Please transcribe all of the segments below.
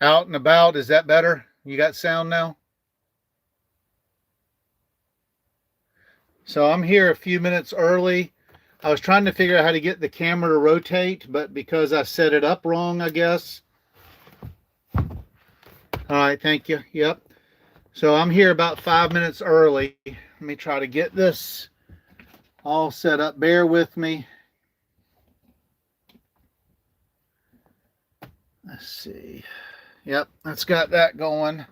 out and about. Is that better? You got sound now? So I'm here a few minutes early. I was trying to figure out how to get the camera to rotate, but because I set it up wrong, I guess. All right, thank you. Yep. So I'm here about 5 minutes early. Let me try to get this all set up. Bear with me. Let's see. Yep, that's got that going.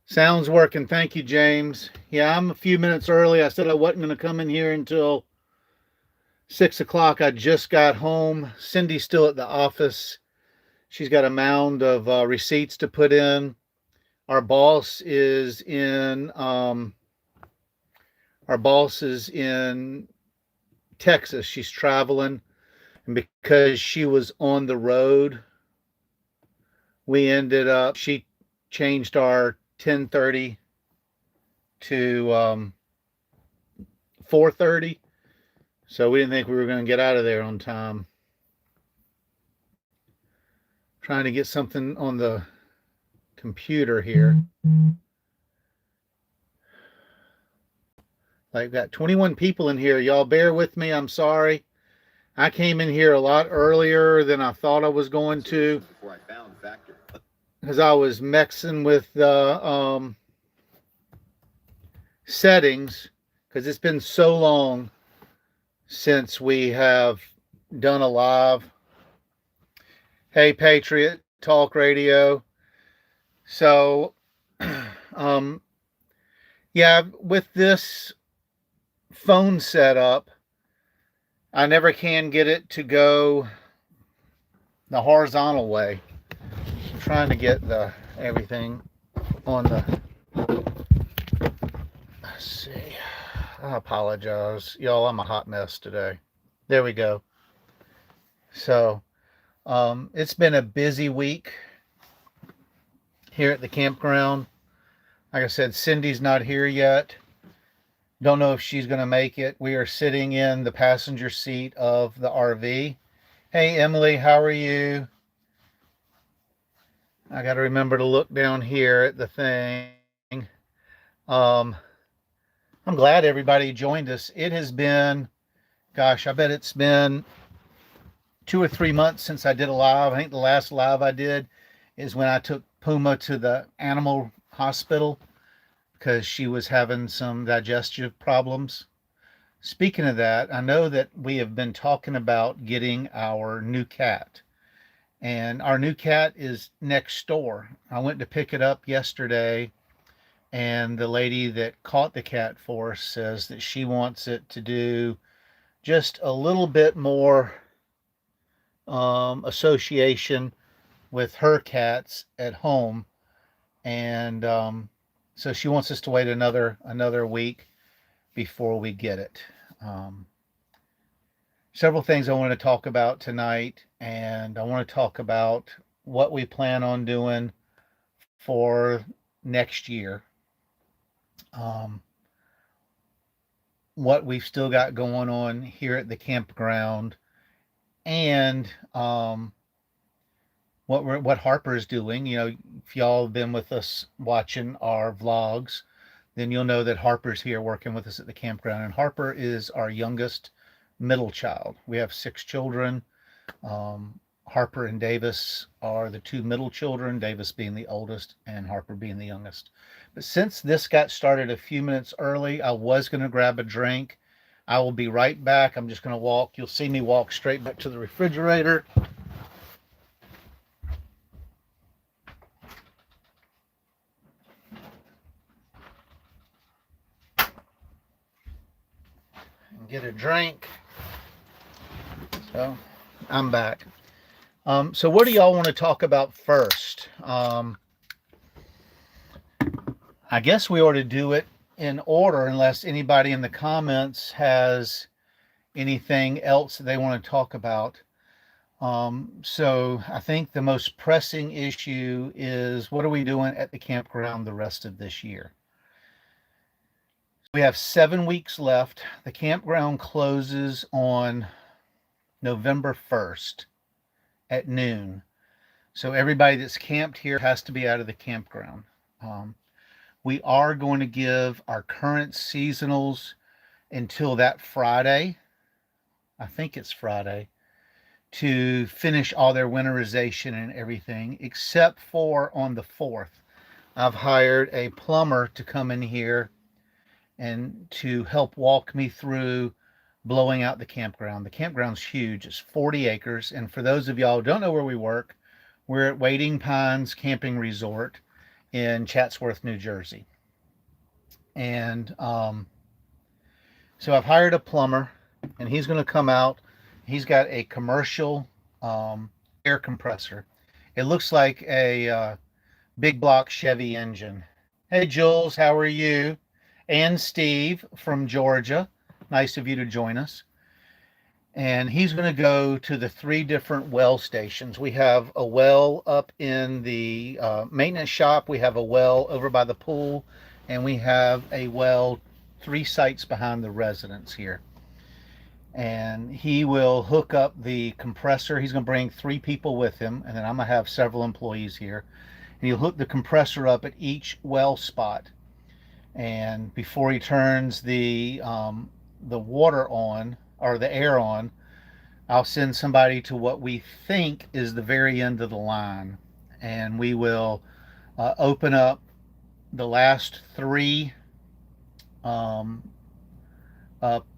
Sounds working. Thank you, James. Yeah, I'm a few minutes early. I said I wasn't going to come in here until 6 o'clock. I just got home. Cindy's still at the office. She's got a mound of receipts to put in. Our boss is in Texas. She's traveling, and because she was on the road, she changed our 10:30 to 4:30. So we didn't think we were going to get out of there on time. Trying to get something on the computer here. I've got 21 people in here. Y'all bear with me. I'm sorry. I came in here a lot earlier than I thought I was going to, because I was messing with the settings, because it's been so long since we have done a live. Hey, Patriot Talk Radio. So, yeah, with this phone setup, I never can get it to go the horizontal way. I'm trying to get everything on the. Let's see. I apologize, y'all. I'm a hot mess today. There we go. So, it's been a busy week here at the campground. Like I said, Cindy's not here yet. Don't know if she's going to make it. We are sitting in the passenger seat of the RV. Hey, Emily, how are you? I got to remember to look down here at the thing. I'm glad everybody joined us. It has been, gosh, I bet it's been 2 or 3 months since I did a live. I think the last live I did is when I took Puma to the animal hospital because she was having some digestive problems. Speaking of that, I know that we have been talking about getting our new cat. And our new cat is next door. I went to pick it up yesterday, and the lady that caught the cat for us says that she wants it to do just a little bit more association with her cats at home. And so she wants us to wait another week before we get it. Several things I want to talk about tonight, and I want to talk about what we plan on doing for next year. What we've still got going on here at the campground, and what Harper is doing. You know, if y'all have been with us watching our vlogs, then you'll know that Harper's here working with us at the campground. And Harper is our youngest middle child. We have 6 children. Harper and Davis are the 2 middle children, Davis being the oldest and Harper being the youngest. But since this got started a few minutes early, I was going to grab a drink. I will be right back. I'm just going to walk. You'll see me walk straight back to the refrigerator. And get a drink. So I'm back. So what do y'all want to talk about first? I guess we ought to do it in order, unless anybody in the comments has anything else that they want to talk about. So I think the most pressing issue is, what are we doing at the campground the rest of this year? We have 7 weeks left. The campground closes on November 1st at noon. So everybody that's camped here has to be out of the campground. We are going to give our current seasonals until that Friday. I think it's Friday, to finish all their winterization and everything, except for on the 4th. I've hired a plumber to come in here and to help walk me through blowing out the campground. The campground's huge. It's 40 acres. And for those of y'all who don't know where we work, we're at Wading Pines Camping Resort in Chatsworth, New Jersey. And so I've hired a plumber, and he's going to come out. He's got a commercial air compressor. It looks like a big block Chevy engine. Hey, Jules, how are you? And Steve from Georgia. Nice of you to join us. And he's going to go to the 3 different well stations. We have a well up in the maintenance shop. We have a well over by the pool. And we have a well 3 sites behind the residence here. And he will hook up the compressor. He's going to bring 3 people with him. And then I'm going to have several employees here. And he'll hook the compressor up at each well spot. And before he turns the water on, or the air on, I'll send somebody to what we think is the very end of the line, and we will open up the last 3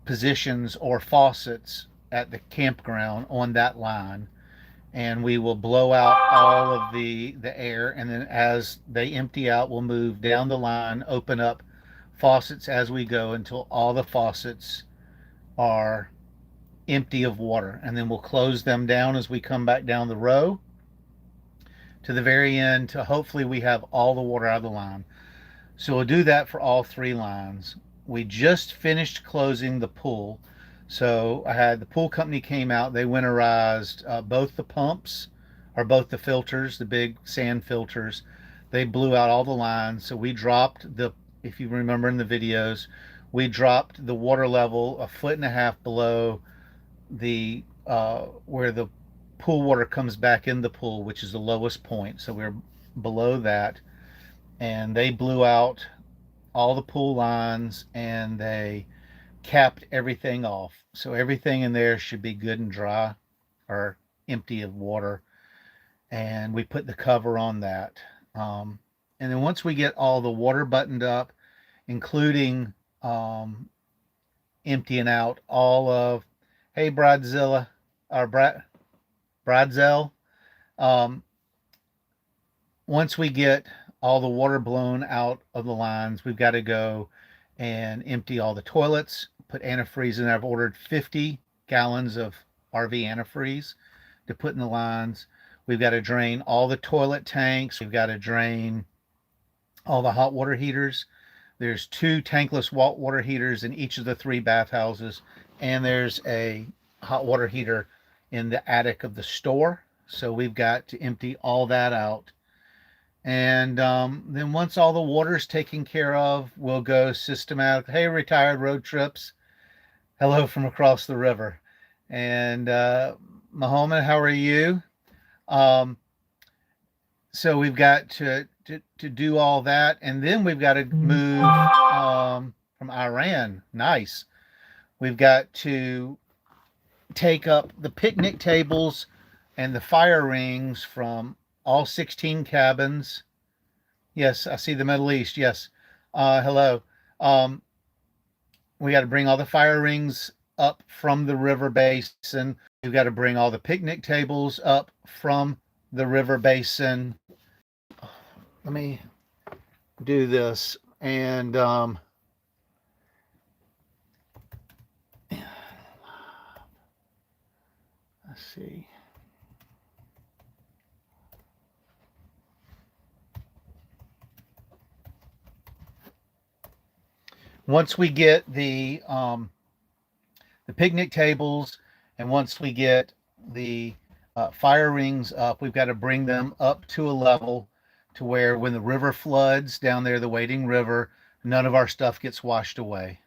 positions or faucets at the campground on that line, and we will blow out all of the air, and then as they empty out, we'll move down the line, open up faucets as we go until all the faucets are empty of water, and then we'll close them down as we come back down the row to the very end to hopefully we have all the water out of the line. So we'll do that for all 3 lines. We just finished closing the pool. So I had the pool company came out, they winterized both the pumps, or both the filters, the big sand filters. They blew out all the lines. So we dropped the, if you remember in the videos, we dropped the water level 1.5 feet below the where the pool water comes back in the pool, which is the lowest point. So we're below that, and they blew out all the pool lines and they capped everything off. So everything in there should be good and dry, or empty of water. And we put the cover on that. And then once we get all the water buttoned up, including emptying out all of, hey, Bradzilla, or Bradzel, once we get all the water blown out of the lines, we've got to go and empty all the toilets, put antifreeze in there. I've ordered 50 gallons of RV antifreeze to put in the lines. We've got to drain all the toilet tanks. We've got to drain all the hot water heaters. There's 2 tankless water heaters in each of the 3 bathhouses, and there's a hot water heater in the attic of the store. So we've got to empty all that out. And then once all the water's taken care of, we'll go systematic. Hey, Retired Road Trips. Hello from across the river. And Mahomet, how are you? So we've got to do all that. And then we've got to move from Iran. Nice. We've got to take up the picnic tables and the fire rings from all 16 cabins. Yes, I see the Middle East. Yes. Hello. We got to bring all the fire rings up from the river basin. We've got to bring all the picnic tables up from the river basin. Let me do this. And let's see. Once we get the picnic tables, and once we get the fire rings up, we've got to bring them up to a level to where when the river floods down there, the Wading River, none of our stuff gets washed away.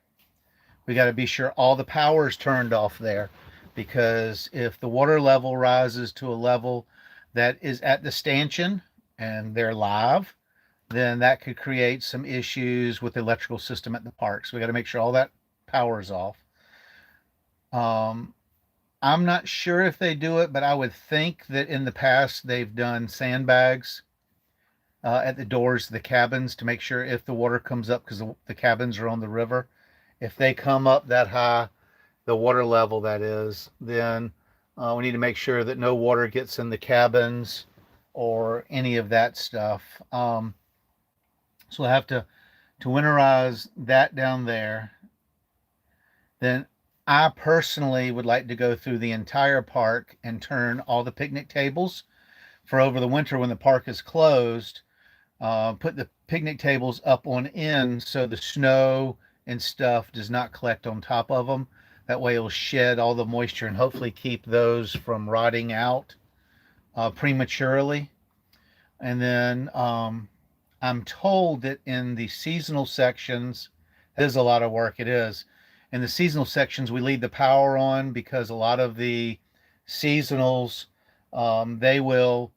We got to be sure all the power is turned off there, because if the water level rises to a level that is at the stanchion and they're live, then that could create some issues with the electrical system at the park. So we got to make sure all that power is off. Um, I'm not sure if they do it, but I would think that in the past they've done sandbags at the doors of the cabins to make sure if the water comes up, because the cabins are on the river, if they come up that high, the water level that is, then we need to make sure that no water gets in the cabins or any of that stuff. So I have to winterize that down there. Then I personally would like to go through the entire park and turn all the picnic tables for over the winter when the park is closed. Put the picnic tables up on end so the snow and stuff does not collect on top of them. That way it'll shed all the moisture and hopefully keep those from rotting out prematurely. And then I'm told that in the seasonal sections, it is a lot of work. It is. In the seasonal sections, we leave the power on because a lot of the seasonals, they will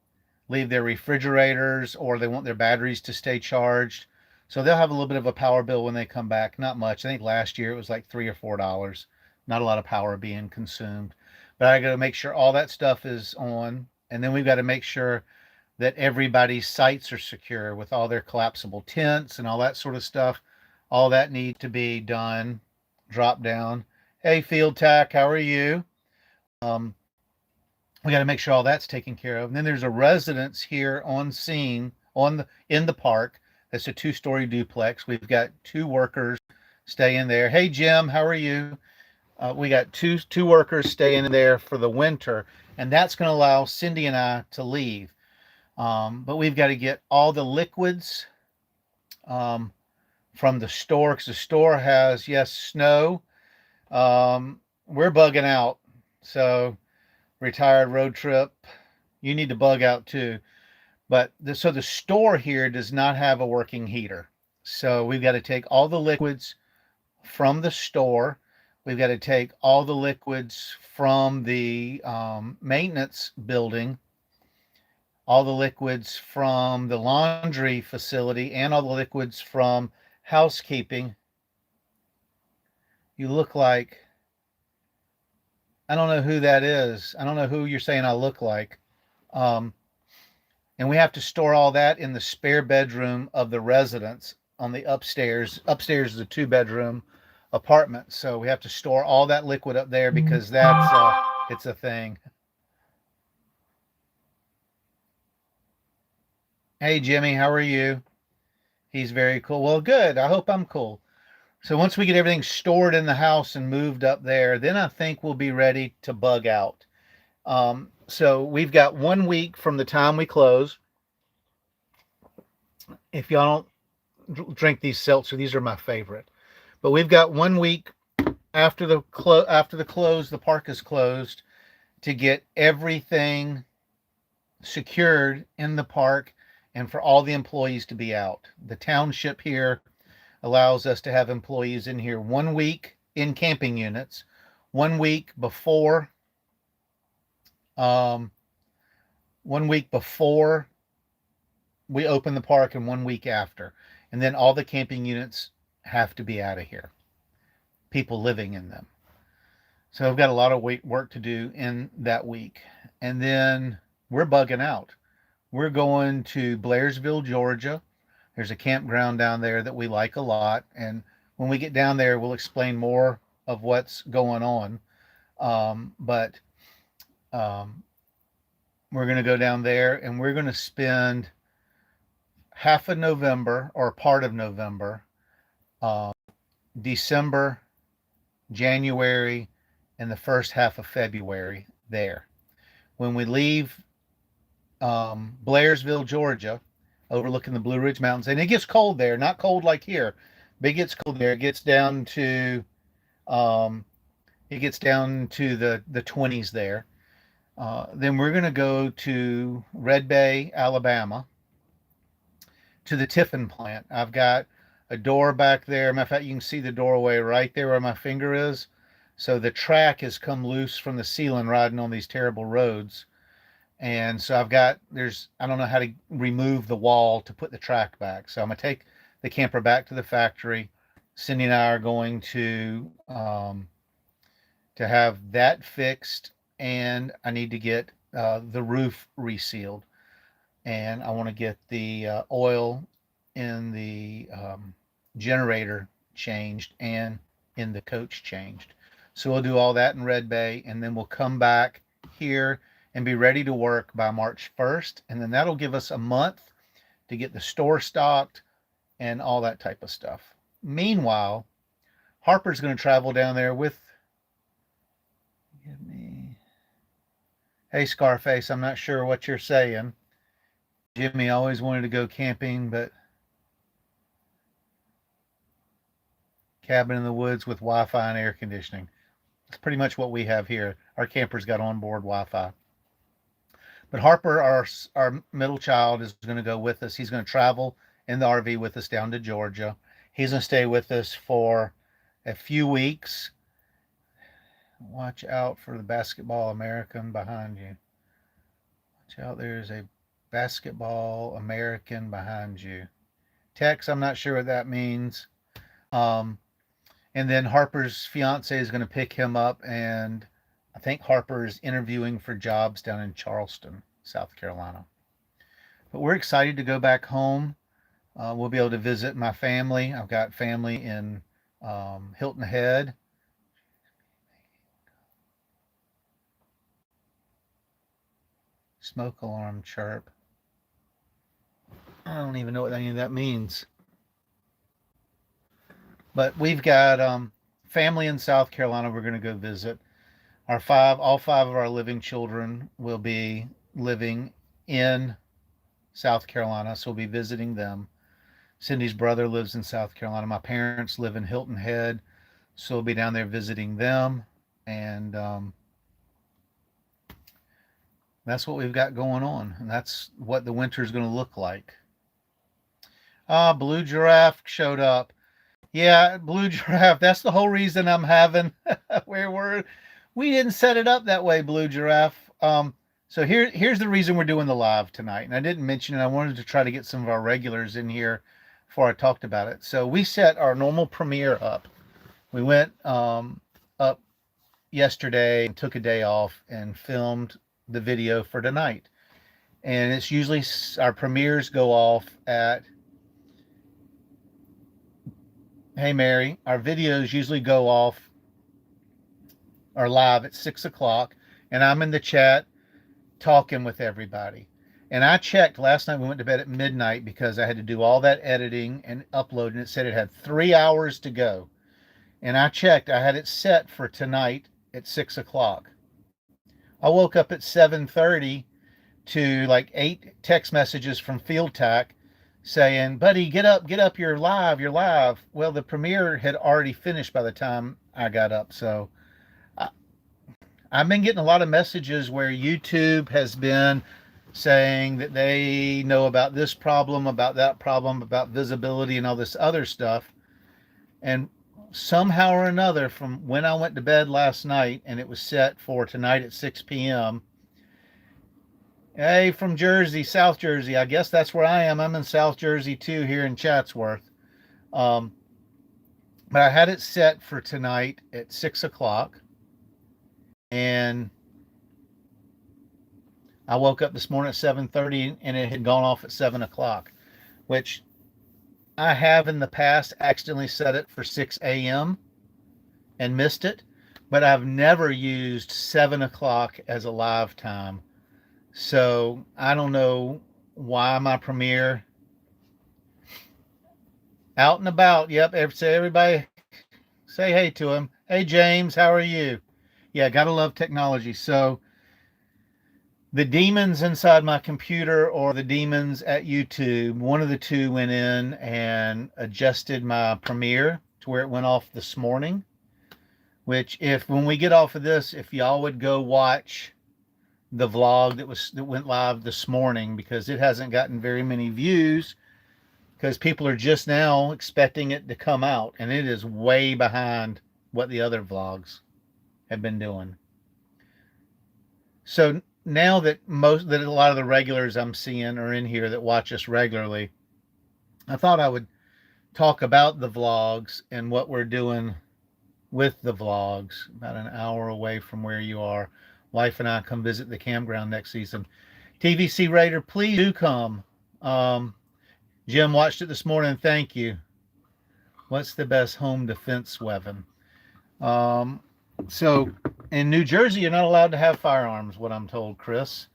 leave their refrigerators or they want their batteries to stay charged. So they'll have a little bit of a power bill when they come back. Not much. I think last year it was like $3 or $4. Not a lot of power being consumed. But I got to make sure all that stuff is on. And then we've got to make sure that everybody's sites are secure with all their collapsible tents and all that sort of stuff. All that needs to be done. Drop down. Hey, Field Tack, how are you? Um, we got to make sure all that's taken care of. And then there's a residence here on scene in the park. That's a 2-story duplex. We've got 2 workers staying there. Hey, Jim, how are you? We got two workers staying there for the winter, and that's going to allow Cindy and I to leave. But we've got to get all the liquids um, from the store because the store has, yes, snow. We're bugging out. So, retired road trip, you need to bug out too. But so the store here does not have a working heater. So, we've got to take all the liquids from the store. We've got to take all the liquids from the maintenance building, all the liquids from the laundry facility, and all the liquids from housekeeping. You look like, I don't know who that is. I don't know who you're saying I look like. Um, and we have to store all that in the spare bedroom of the residence on the upstairs. Upstairs is a 2-bedroom apartment, so we have to store all that liquid up there because it's a thing. Hey, Jimmy, how are you? He's very cool. Well, good. I hope I'm cool. So once we get everything stored in the house and moved up there, then I think we'll be ready to bug out. So we've got 1 week from the time we close. If y'all don't drink these seltzer, these are my favorite. But we've got 1 week after the close, the park is closed, to get everything secured in the park and for all the employees to be out. The township here allows us to have employees in here 1 week in camping units, 1 week before, um, 1 week before we open the park and 1 week after. And then all the camping units have to be out of here, people living in them. So I've got a lot of work to do in that week. And then we're bugging out. We're going to Blairsville, Georgia. There's a campground down there that we like a lot. And when we get down there, we'll explain more of what's going on. But we're going to go down there and we're going to spend half of November or part of November, December, January, and the first half of February there. When we leave Blairsville, Georgia, overlooking the Blue Ridge Mountains, and it gets cold there, not cold like here, but it gets cold there. It gets down to the 20s there. Then we're going to go to Red Bay, Alabama, to the Tiffin plant. I've got a door back there. Matter of fact, you can see the doorway right there where my finger is. So the track has come loose from the ceiling riding on these terrible roads. And so I don't know how to remove the wall to put the track back. So I'm going to take the camper back to the factory. Cindy and I are going to have that fixed, and I need to get the roof resealed, and I want to get the oil in the generator changed and in the coach changed. So we'll do all that in Red Bay, and then we'll come back here and be ready to work by March 1st, and then that'll give us a month to get the store stocked and all that type of stuff. Meanwhile, Harper's going to travel down there with. Give me. Hey, Scarface, I'm not sure what you're saying. Jimmy always wanted to go camping, but cabin in the woods with Wi-Fi and air conditioning. That's pretty much what we have here. Our camper's got onboard Wi-Fi. But Harper, our middle child, is going to go with us. He's going to travel in the RV with us down to Georgia. He's going to stay with us for a few weeks. Watch out for the basketball American behind you. Watch out, there's a basketball American behind you. Tex, I'm not sure what that means. And then Harper's fiance is going to pick him up, and I think Harper is interviewing for jobs down in Charleston, South Carolina. But we're excited to go back home. We'll be able to visit my family. I've got family in Hilton Head. Smoke alarm chirp. I don't even know what any of that means. But we've got family in South Carolina we're going to go visit. All five of our living children will be living in South Carolina, so we'll be visiting them. Cindy's brother lives in South Carolina. My parents live in Hilton Head, so we'll be down there visiting them. And that's what we've got going on. And that's what the winter is going to look like. Blue Giraffe showed up. Yeah, Blue Giraffe. That's the whole reason I'm having we didn't set it up that way, Blue Giraffe. So here's the reason we're doing the live tonight. And I didn't mention it. I wanted to try to get some of our regulars in here before I talked about it. So we set our normal premiere up. We went up yesterday and took a day off and filmed the video for tonight. And it's usually our premieres go off at. Hey Mary, our videos usually go off or live at 6 o'clock, and I'm in the chat talking with everybody. And I checked last night. We went to bed at midnight because I had to do all that editing and uploading. It said it had 3 hours to go, and I checked. I had it set for tonight at 6 o'clock. I woke up at 7:30 to like 8 text messages from Field Tac saying, buddy, get up, you're live. Well, the premiere had already finished by the time I got up. So I've been getting a lot of messages where YouTube has been saying that they know about this problem, about that problem, about visibility and all this other stuff. And somehow or another, from when I went to bed last night and it was set for tonight at 6 p.m., hey, from Jersey, South Jersey. I guess that's where I am. I'm in South Jersey too, here in Chatsworth. But I had it set for tonight at 6 o'clock. And I woke up this morning at 7:30 and it had gone off at 7 o'clock, which I have in the past accidentally set it for 6 a.m. and missed it. But I've never used 7 o'clock as a live time. So I don't know why my premiere out and about. Yep. Everybody say hey to him. Hey, James, how are you? Yeah. Gotta love technology. So the demons inside my computer or the demons at YouTube, one of the two went in and adjusted my premiere to where it went off this morning, which when we get off of this, if y'all would go watch the vlog that went live this morning, because it hasn't gotten very many views because people are just now expecting it to come out, and it is way behind what the other vlogs have been doing. So now that a lot of the regulars I'm seeing are in here that watch us regularly, I thought I would talk about the vlogs and what we're doing with the vlogs. About an hour away from where you are. Wife and I come visit the campground next season. TVC Raider, please do come. Um, Jim watched it this morning. Thank you. What's the best home defense weapon? Um, so in New Jersey, you're not allowed to have firearms, what I'm told, Chris.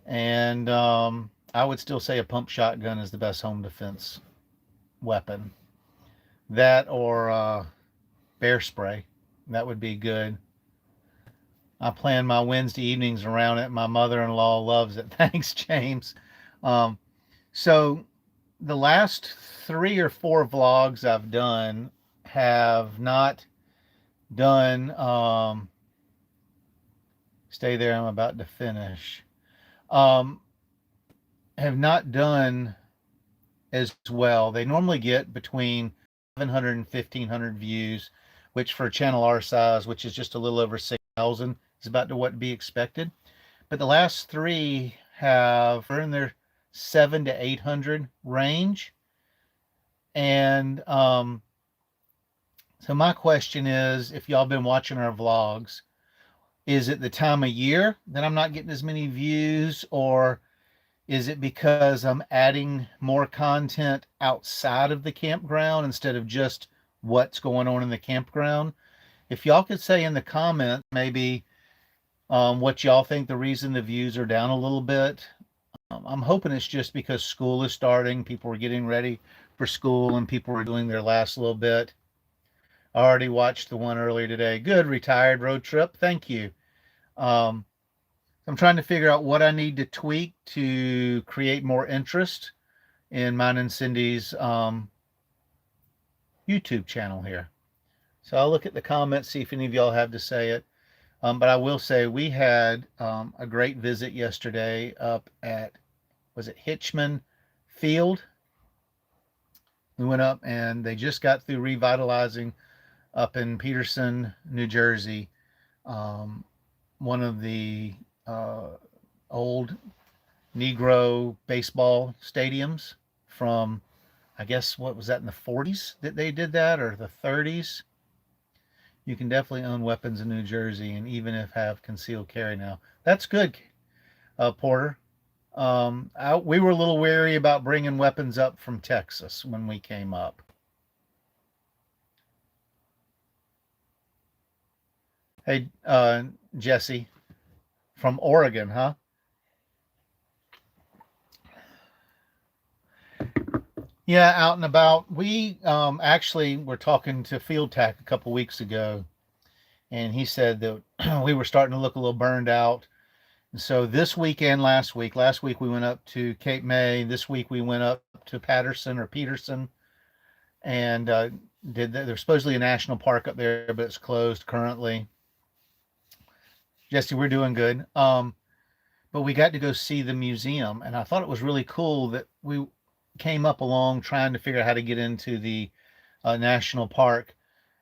And I would still say a pump shotgun is the best home defense weapon. That or bear spray. That would be good. I plan my Wednesday evenings around it. My mother-in-law loves it. Thanks, James. Um, so the last 3 or 4 vlogs I've done have not done. Stay there. I'm about to finish. Um, have not done as well. They normally get between 700 and 1,500 views, which for a channel our size, which is just a little over 6,000, is about to what be expected. But the last 3 are in their 700 to 800 range. And so my question is, if y'all been watching our vlogs, is it the time of year that I'm not getting as many views, or is it because I'm adding more content outside of the campground instead of just what's going on in the campground? If y'all could say in the comments maybe what y'all think the reason the views are down a little bit. I'm hoping it's just because school is starting. People are getting ready for school and people are doing their last little bit. I already watched the one earlier today. Good, retired road trip. Thank you. Um, I'm trying to figure out what I need to tweak to create more interest in mine and Cindy's YouTube channel here. So I'll look at the comments, see if any of y'all have to say it. But I will say we had a great visit yesterday up at, was it Hitchman Field? We went up and they just got through revitalizing up in Peterson, New Jersey, one of the old Negro baseball stadiums from, I guess, what was that, in the 40s that they did that, or the 30s? You can definitely own weapons in New Jersey and even if have concealed carry now. That's good, Porter. We were a little wary about bringing weapons up from Texas when we came up. Hey, Jesse, from Oregon, huh? Yeah, out and about. We actually were talking to Field Tac a couple weeks ago, and he said that we were starting to look a little burned out. And so this weekend, last week we went up to Cape May. This week we went up to Patterson or Peterson, and there's supposedly a national park up there, but it's closed currently. Jesse, we're doing good. But we got to go see the museum, and I thought it was really cool that we came up along trying to figure out how to get into the national park,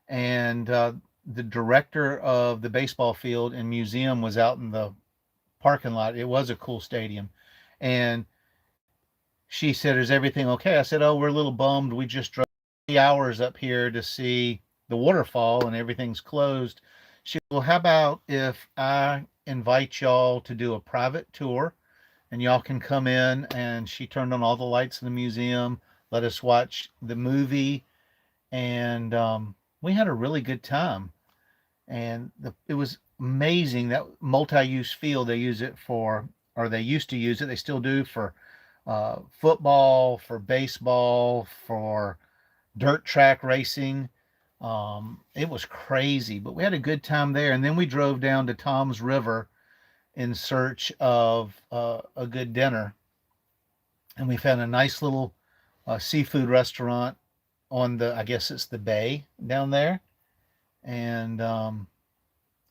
and the director of the baseball field and museum was out in the parking lot. It was a cool stadium, and she said, "Is everything okay?" I said, "Oh, we're a little bummed. We just drove 3 hours up here to see the waterfall, and everything's closed." She said, "Well, how about if I invite y'all to do a private tour, and y'all can come in?" And she turned on all the lights in the museum, let us watch the movie, and we had a really good time. And it was amazing, that multi-use field. They use it for, or they used to use it, they still do, for football, for baseball, for dirt track racing. It was crazy, but we had a good time there. And then we drove down to Tom's River in search of a good dinner, and we found a nice little seafood restaurant on the, I guess it's the bay down there, and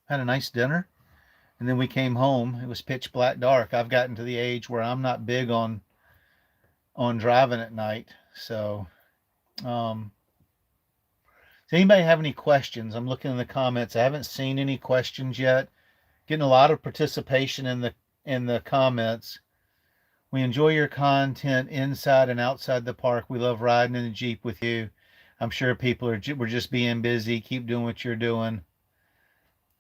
had a nice dinner. And then we came home. It was pitch black dark. I've gotten to the age where I'm not big on driving at night. So, does anybody have any questions? I'm looking in the comments. I haven't seen any questions yet. Getting a lot of participation in the comments. We enjoy your content inside and outside the park. We love riding in the Jeep with you. I'm sure people we're just being busy. Keep doing what you're doing.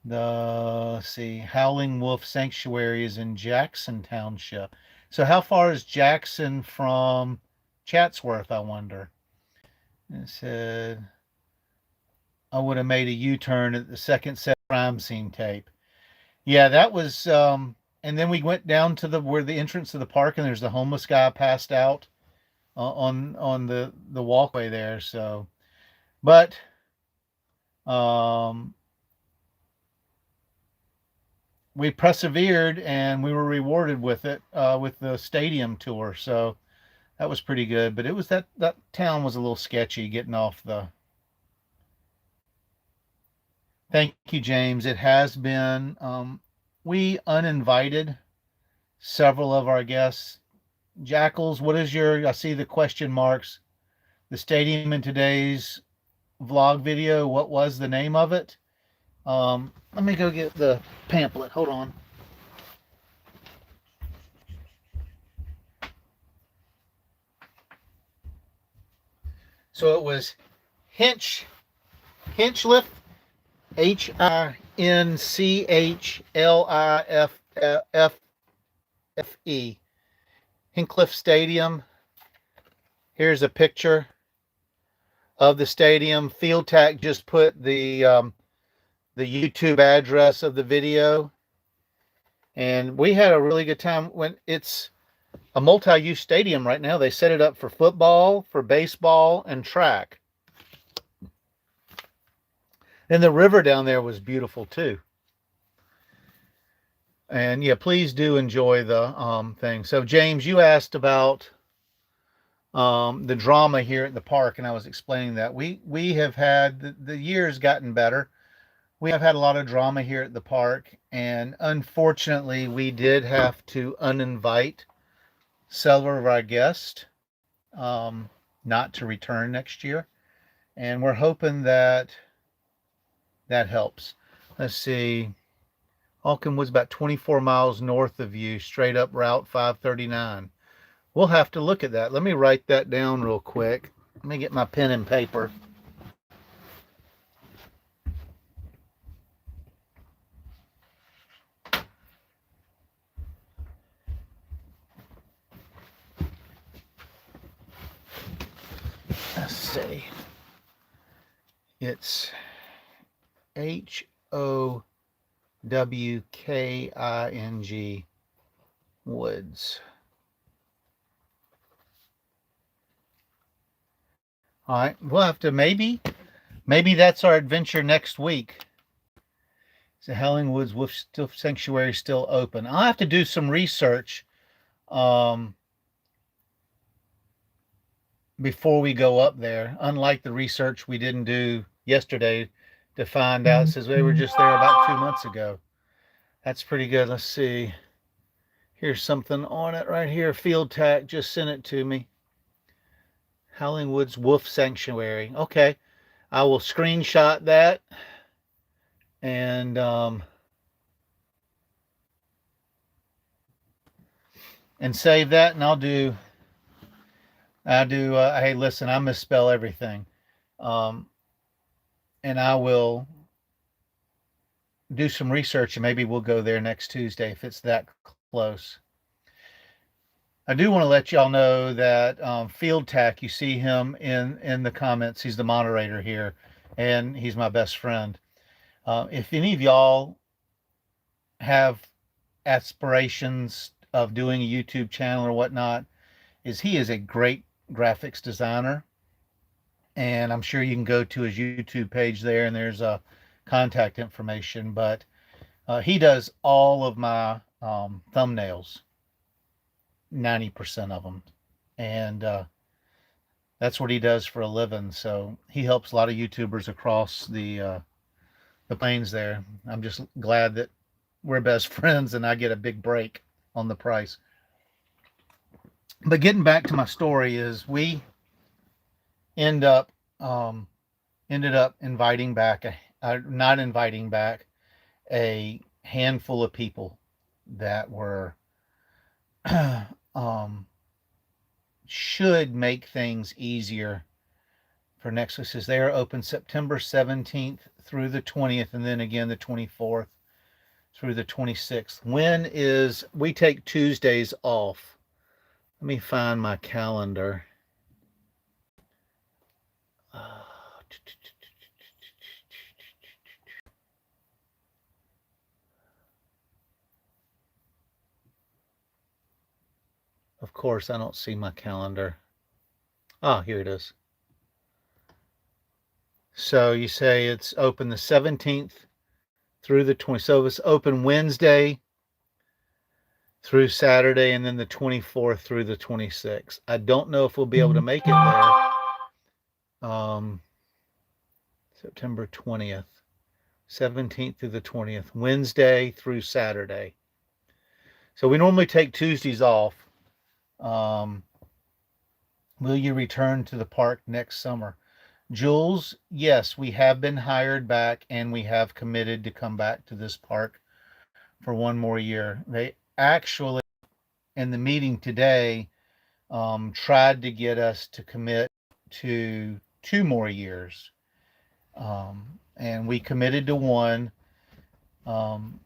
Let's see, Howling Wolf Sanctuary is in Jackson Township. So how far is Jackson from Chatsworth, I wonder? It said, I would have made a U-turn at the second set of crime scene tape. Yeah, that was, and then we went down to where the entrance to the park, and there's the homeless guy passed out on the walkway there. So, but um, we persevered and we were rewarded with it with the stadium tour. So that was pretty good. But it was that town was a little sketchy getting off the. Thank you, James. It has been. We uninvited several of our guests. Jackals, what is your? I see the question marks. The stadium in today's vlog video. What was the name of it? Let me go get the pamphlet. Hold on. So it was Hinchliffe, Hinchliffe, Hinchliffe Stadium. Here's a picture of the stadium. Field Tac just put the YouTube address of the video, and we had a really good time. When it's a multi-use stadium right now, they set it up for football, for baseball, and track. And the river down there was beautiful too. And yeah, please do enjoy the thing. So James, you asked about the drama here at the park, and I was explaining that we have had the years gotten better. We have had a lot of drama here at the park, and unfortunately, we did have to uninvite several of our guests not to return next year, and we're hoping that helps. Let's see. Alkin was about 24 miles north of you, straight up Route 539. We'll have to look at that. Let me write that down real quick. Let me get my pen and paper. Let's see. It's HOWKING Woods. All right, we'll have to maybe that's our adventure next week. So Howling Woods Wolf Sanctuary still open. I'll have to do some research before we go up there. Unlike the research we didn't do yesterday to find out, since we were just there about 2 months ago. That's pretty good. Let's see. Here's something on it right here. Field Tac just sent it to me. Howling Woods Wolf Sanctuary. Okay, I will screenshot that and save that, and I'll do. Hey, listen, I misspell everything, and I will do some research, and maybe we'll go there next Tuesday if it's that close. I do want to let y'all know that Field Tac, you see him in the comments. He's the moderator here, and he's my best friend. If any of y'all have aspirations of doing a YouTube channel or whatnot, he is a great graphics designer, and I'm sure you can go to his YouTube page there, and there's a contact information. But he does all of my thumbnails, 90% of them, and that's what he does for a living. So he helps a lot of YouTubers across the plains there. I'm just glad that we're best friends and I get a big break on the price. But getting back to my story is we ended up inviting back not inviting back a handful of people that were should make things easier for next week. Says they are open September 17th through the 20th, and then again the 24th through the 26th. When is we take Tuesdays off? Let me find my calendar. Of course, I don't see my calendar. Ah, here it is. So you say it's open the 17th through the 20th. So it's open Wednesday through Saturday, and then the 24th through the 26th. I don't know if we'll be able to make it there. September 20th, 17th through the 20th, Wednesday through Saturday. So we normally take Tuesdays off. Will you return to the park next summer? Jules, yes, we have been hired back and we have committed to come back to this park for one more year. They actually, in the meeting today, tried to get us to commit to 2 more years. And we committed to one, and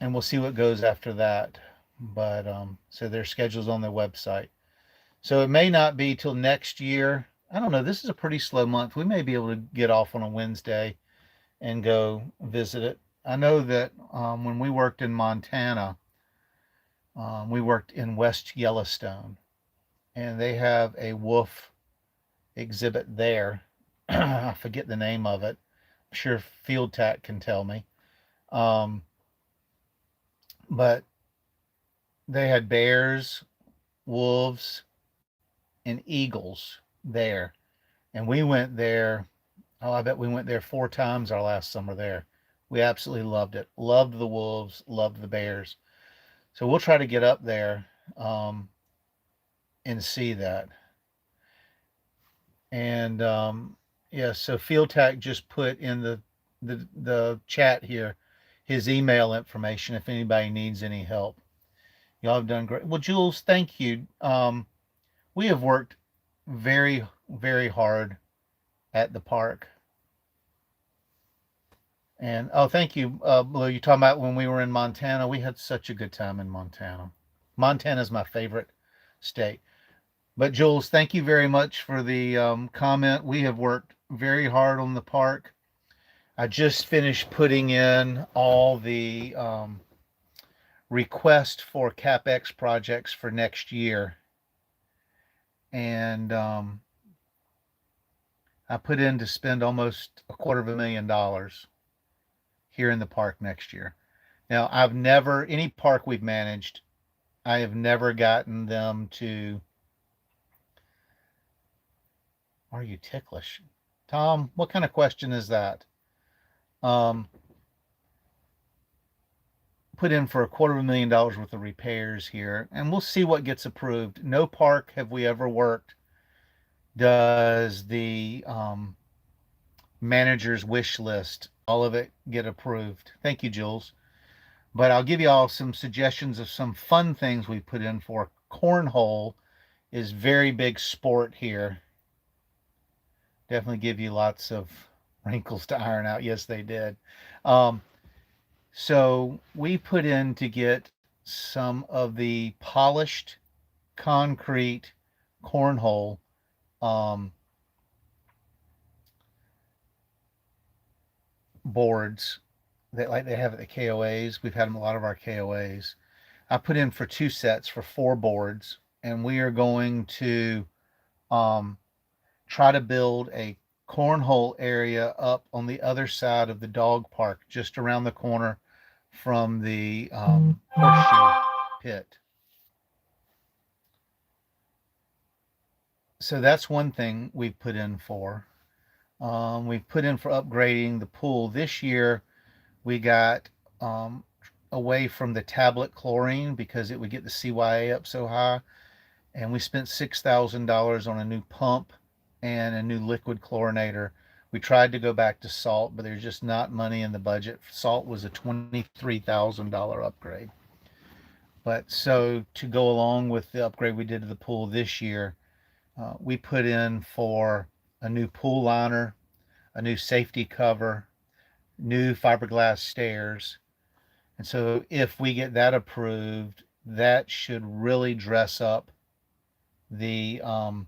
we'll see what goes after that. But so their schedule's on their website. So it may not be till next year. I don't know. This is a pretty slow month. We may be able to get off on a Wednesday and go visit it. I know that when we worked in Montana, we worked in West Yellowstone, and they have a wolf exhibit there. I forget the name of it. I'm sure Field Tac can tell me. But they had bears, wolves, and eagles there. And we went there. Oh, I bet we went there 4 times our last summer there. We absolutely loved it. Loved the wolves, loved the bears. So we'll try to get up there and see that. And yeah, so Field Tac just put in the chat here his email information if anybody needs any help. Y'all have done great. Well, Jules, thank you. We have worked very, very hard at the park. And oh, thank you, Blue. You're talking about when we were in Montana. We had such a good time in Montana. Montana is my favorite state. But Jules, thank you very much for the comment. We have worked very hard on the park. I just finished putting in all the request for CapEx projects for next year. And I put in to spend almost $250,000 here in the park next year. Now, I've never, any park we've managed, I have never gotten them to, are you ticklish? Tom, what kind of question is that? Put in for $250,000 worth of repairs here, and we'll see what gets approved. No park have we ever worked does the manager's wish list, all of it get approved. Thank you, Jules. But I'll give you all some suggestions of some fun things we put in for. Cornhole is very big sport here. Definitely give you lots of wrinkles to iron out. Yes, they did. So we put in to get some of the polished concrete cornhole boards that like they have at the KOAs. We've had them a lot of our KOAs. I put in for 2 sets for 4 boards, and we are going to try to build a cornhole area up on the other side of the dog park, just around the corner from the horseshoe pit. So that's one thing we've put in for. We've put in for upgrading the pool. This year we got away from the tablet chlorine because it would get the CYA up so high. And we spent $6,000 on a new pump and a new liquid chlorinator. We tried to go back to salt, but there's just not money in the budget. Salt was a $23,000 upgrade. But so to go along with the upgrade we did to the pool this year, we put in for a new pool liner, a new safety cover, new fiberglass stairs. And so if we get that approved, that should really dress up the um,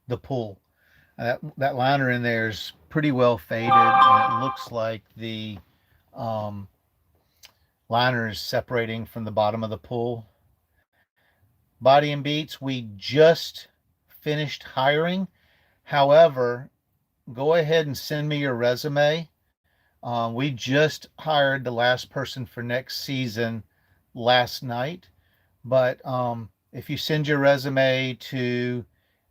the pool. That liner in there is pretty well faded, and it looks like the um, liner is separating from the bottom of the pool. Body and Beats, we just finished hiring. However, go ahead and send me your resume. We just hired the last person for next season last night. But if you send your resume to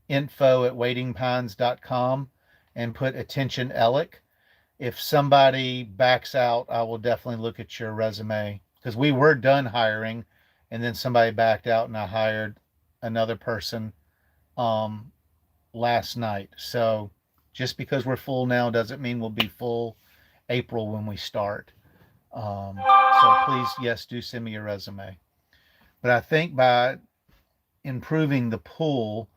info@waitingpines.com and put attention Ellick, if somebody backs out, I will definitely look at your resume, because we were done hiring and then somebody backed out and I hired another person um, last night. So just because we're full now doesn't mean we'll be full April when we start. So please, yes, do send me your resume. But I think by improving the pool,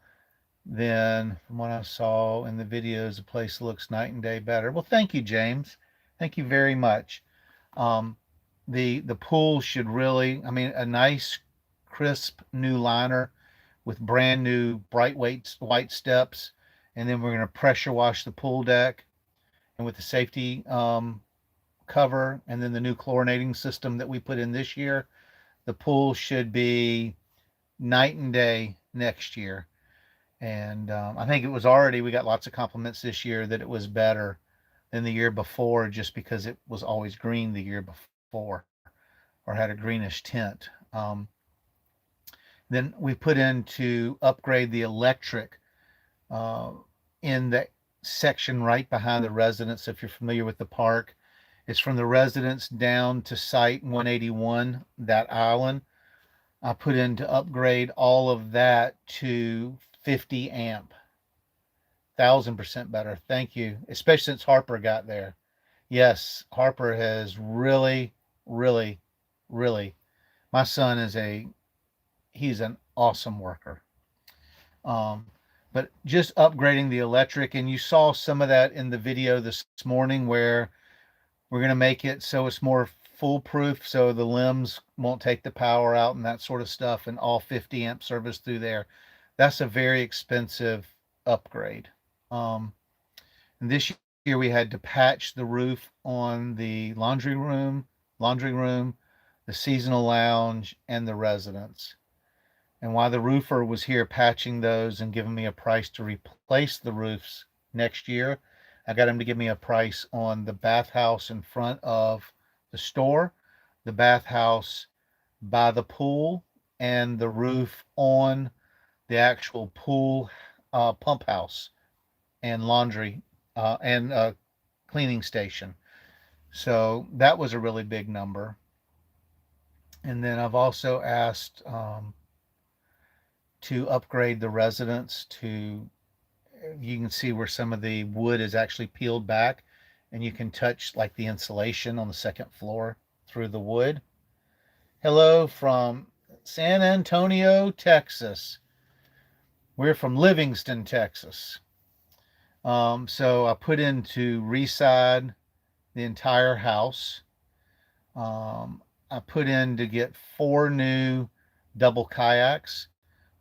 then from what I saw in the videos, the place looks night and day better. Well, thank you, James. Thank you very much. Um, the pool should really, I mean, a nice, crisp new liner with brand new bright white steps, and then we're going to pressure wash the pool deck, and with the safety cover, and then the new chlorinating system that we put in this year, the pool should be night and day next year. And I think it was already, we got lots of compliments this year that it was better than the year before, just because it was always green the year before, or had a greenish tint. Then we put in to upgrade the electric uh, in the section right behind the residence. If you're familiar with the park, it's from the residence down to site 181, that island. I put in to upgrade all of that to 50 amp. 1,000% better. Thank you. Especially since Harper got there. Yes, Harper has really, really, really. My son is he's an awesome worker. Um, but just upgrading the electric, and you saw some of that in the video this morning, where we're going to make it so it's more foolproof, so the limbs won't take the power out and that sort of stuff, and all 50 amp service through there. That's a very expensive upgrade. And this year we had to patch the roof on the laundry room, the seasonal lounge, and the residence. And while the roofer was here patching those and giving me a price to replace the roofs next year, I got him to give me a price on the bathhouse in front of the store, the bathhouse by the pool, and the roof on the actual pool pump house and laundry and cleaning station. So that was a really big number. And then I've also asked to upgrade the residence to, you can see where some of the wood is actually peeled back, and you can touch like the insulation on the second floor through the wood. Hello from San Antonio, Texas. We're from Livingston, Texas. So I put in to reside the entire house. I put in to get 4 new double kayaks.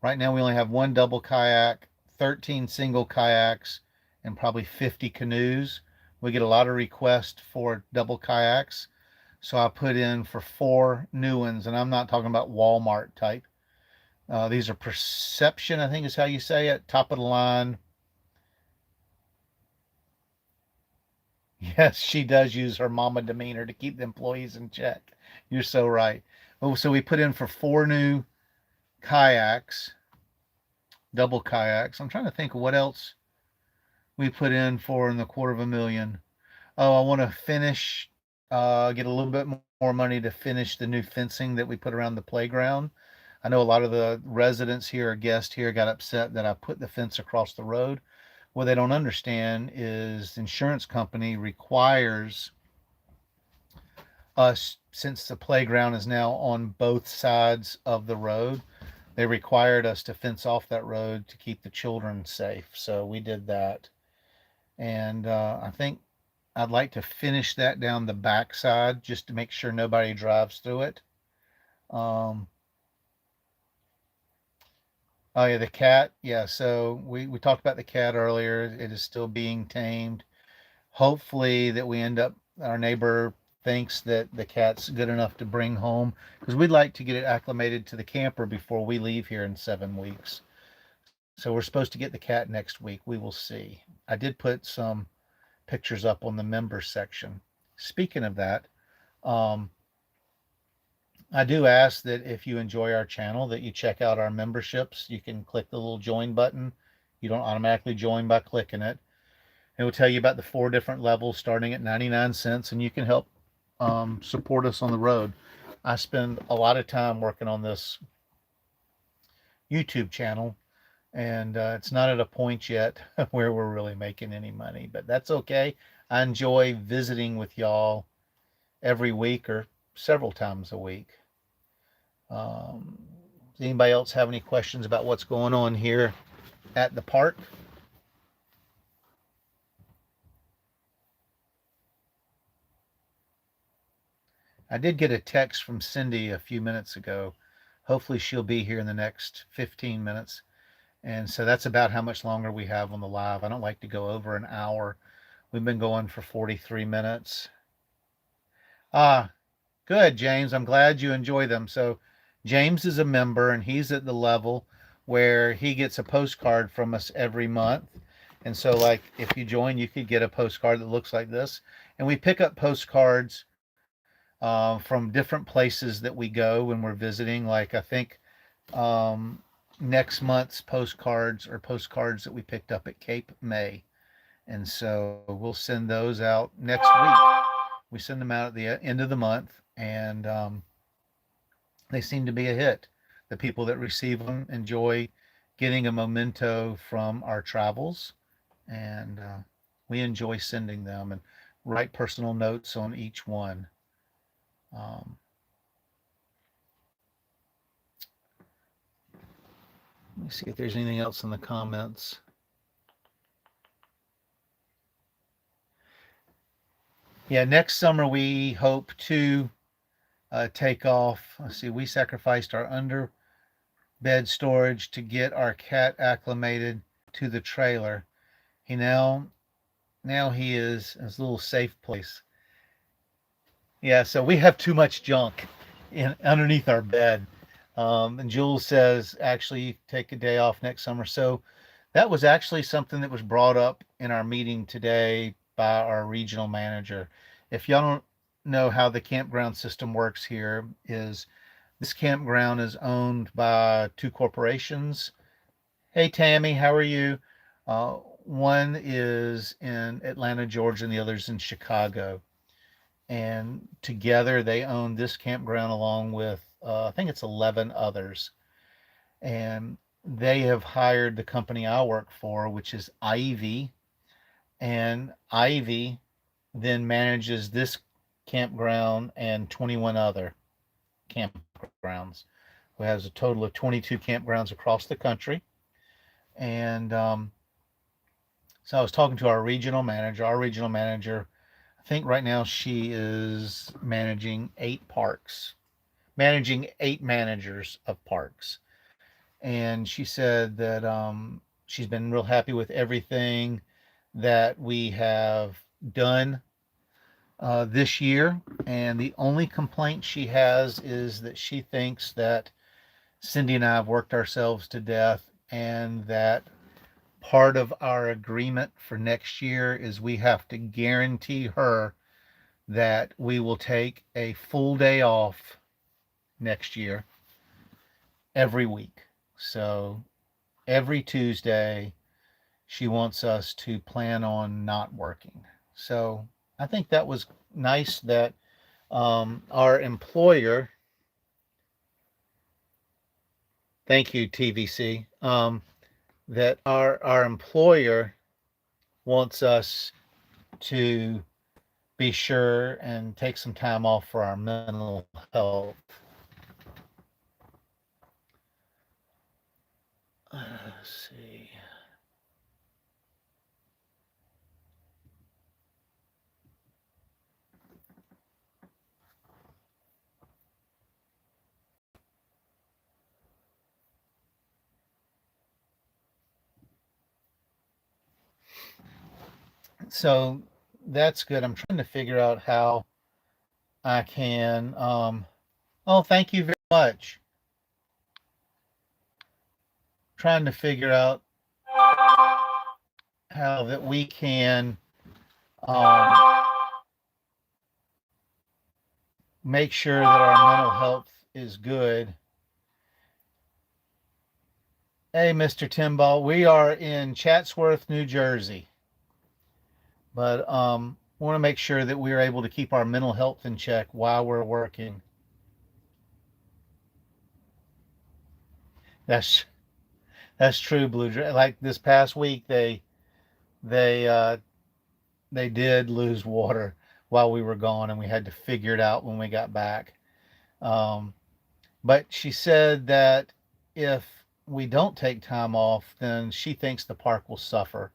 Right now we only have 1 double kayak, 13 single kayaks, and probably 50 canoes. We get a lot of requests for double kayaks. So I put in for 4 new ones, and I'm not talking about Walmart type. These are Perception, I think is how you say it, top of the line. Yes, she does use her mama demeanor to keep the employees in check. You're so right. Oh, so we put in for 4 new kayaks, double kayaks. I'm trying to think of what else we put in for in the $250,000. Oh, I want to finish, get a little bit more money to finish the new fencing that we put around the playground. I know a lot of the residents here or guests here got upset that I put the fence across the road. What they don't understand is the insurance company requires us, since the playground is now on both sides of the road, they required us to fence off that road to keep the children safe. So we did that. And I think I'd like to finish that down the back side just to make sure nobody drives through it. Um, oh yeah, the cat. Yeah, so we talked about the cat earlier. It is still being tamed. Hopefully that we end up, our neighbor thinks that the cat's good enough to bring home, because we'd like to get it acclimated to the camper before we leave here in 7 weeks. So we're supposed to get the cat next week. We will see. I did put some pictures up on the members section. Speaking of that, um, I do ask that if you enjoy our channel, that you check out our memberships. You can click the little join button. You don't automatically join by clicking it. It will tell you about the 4 different levels starting at 99 cents, and you can help support us on the road. I spend a lot of time working on this YouTube channel, and it's not at a point yet where we're really making any money, but that's okay. I enjoy visiting with y'all every week or several times a week. Does anybody else have any questions about what's going on here at the park? I did get a text from Cindy a few minutes ago. Hopefully she'll be here in the next 15 minutes. And so that's about how much longer we have on the live. I don't like to go over an hour. We've been going for 43 minutes. Ah, good, James. I'm glad you enjoy them. So James is a member, and he's at the level where he gets a postcard from us every month. And so, like, if you join, you could get a postcard that looks like this. And we pick up postcards from different places that we go when we're visiting. Like, I think um, next month's postcards are postcards that we picked up at Cape May. And so we'll send those out next week. We send them out at the end of the month, and they seem to be a hit. The people that receive them enjoy getting a memento from our travels, and we enjoy sending them and write personal notes on each one. Um, let me see if there's anything else in the comments. Yeah, next summer we hope to take off. Let's see, we sacrificed our under bed storage to get our cat acclimated to the trailer. He now he is in his little safe place. Yeah, so we have too much junk in underneath our bed. And Jules says actually take a day off next summer. So that was actually something that was brought up in our meeting today by our regional manager. If y'all don't know how the campground system works here, is this campground is owned by 2 corporations. Hey Tammy, how are you? One is in Atlanta, Georgia, and the other's in Chicago. And together they own this campground along with I think it's 11 others. And they have hired the company I work for, which is Ivy, and Ivy then manages this campground and 21 other campgrounds, who has a total of 22 campgrounds across the country. And so I was talking to our regional manager. Our regional manager, I think right now she is managing 8 parks, managing 8 managers of parks. And she said that she's been real happy with everything that we have done this year. And the only complaint she has is that she thinks that Cindy and I have worked ourselves to death, and that part of our agreement for next year is we have to guarantee her that we will take a full day off next year every week. So every Tuesday, she wants us to plan on not working. So I think that was nice that our employer, thank you, TVC, that our employer wants us to be sure and take some time off for our mental health. Let's see. So that's good. I'm trying to figure out how I can. Oh, thank you very much. Trying to figure out how that we can um, make sure that our mental health is good. Hey, Mr. Timball, we are in Chatsworth, New Jersey, but want to make sure that we are able to keep our mental health in check while we're working. That's that's true, Blue. Like this past week, they they did lose water while we were gone, and we had to figure it out when we got back. Um, but she said that if we don't take time off, then she thinks the park will suffer.